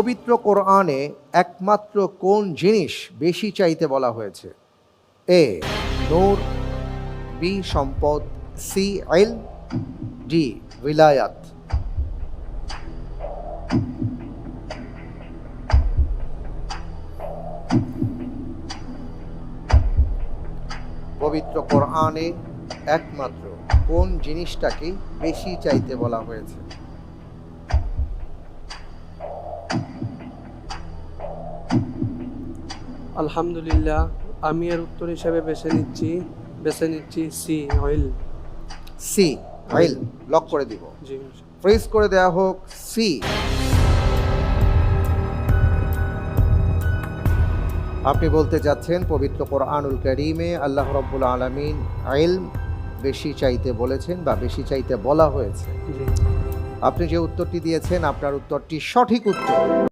পবিত্র কোরআনে একমাত্র কোন জিনিস বেশি চাইতে বলা হয়েছে? এ নূর, বি সম্পদ, সি ইলম, ডি উলায়াত। পবিত্র কোরআনে একমাত্র কোন জিনিসটাকে বেশি চাইতে বলা হয়েছে? আলহামদুলিল্লাহ, আমি এর উত্তর হিসেবে বেছে নিচ্ছি সি অয়েল। সি ইলম লক করে দিব। জি। ফ্রিজ করে দেয়া হোক সি। আপনি বলতে যাচ্ছেন পবিত্র কোরআনুল কারীমে আল্লাহ রাব্বুল আলামিন ইলম বেশি চাইতে বলেছেন বা বেশি চাইতে বলা হয়েছে। জি। আপনি যে উত্তরটি দিয়েছেন আপনার উত্তরটি সঠিক উত্তর।